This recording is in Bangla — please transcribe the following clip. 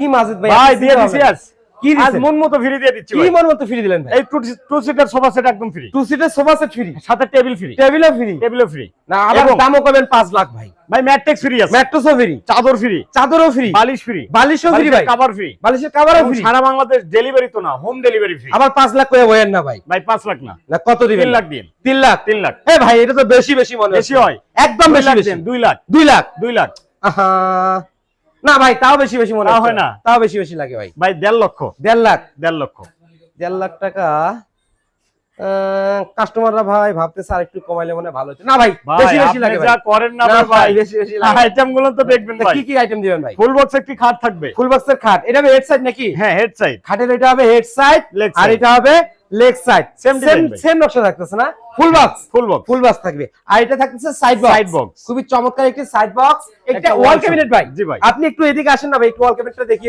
কি মাজেদ ভাই ভাই দিয়ে দিছি আজ কি আজ মন মতো ফ্রি দিয়ে দিচ্ছি কি মন মতো ফ্রি দিলেন ভাই এই টু সিটার সোফা সেট একদম free 2 seater sofa set free সাথে টেবিল ফ্রি টেবিলও ফ্রি টেবিলও ফ্রি না আবার দামও কমেন 5 লাখ ভাই ভাই ম্যাট্রিক্স ফ্রি আছে ম্যাট্রেসও ফ্রি চাদর ফ্রি চাদরও ফ্রি বালিশ ফ্রি বালিশও ফ্রি ভাই কভার ফ্রি বালিশের কভারও ফ্রি সারা বাংলাদেশ ডেলিভারি তো না হোম ডেলিভারি ফ্রি আবার 5 লাখ করে বলেন না ভাই ভাই 5 লাখ না না কত দিবেন 3 লাখ দিন 3 লাখ 3 লাখ এ ভাই এটা তো বেশি বেশি মনে বেশি হয় একদম বেশি বেশি 2 লাখ 2 লাখ 2 লাখ আহা না ভাই তাও বেশি বেশি মনে তাও হয় হয় না। তাও বেশি বেশি লাগে ভাই ভাই 1.5 লক্ষ 1.5 লাখ 1.5 লক্ষ 1.5 লাখ টাকা কাস্টমাররা ভাই ভাবতেছে আর একটু কমাইলে মনে ভালো হতো না ভাই বেশি বেশি লাগে যা ভাই করেন না না ভাই বেশি বেশি লাগে আইটেম গুলো তো দেখবেন ভাই কি কি আইটেম দিবেন ভাই ফুল বক্স একটি খাট থাকবে ফুল বক্সের খাট এটা হবে হেড সাইড নাকি হ্যাঁ হেড সাইড খাটের এটা হবে হেড সাইড Leg আর side। এটা হবে লেগ সাইড Same design ভাই। সেম নকশা থাকতেছে না ফুল বক্স ফুল বক্স থাকবে আর এটা থাকতেছে সাইড বক্স Side box। খুবই চমৎকার একটি সাইড বক্স একটা একটা ওয়াল wall ক্যাবিনেট ভাই জি ভাই। আপনি একটু এদিকে আসেন না ভাই একটু ওয়াল ক্যাবিনেটটা দেখিয়ে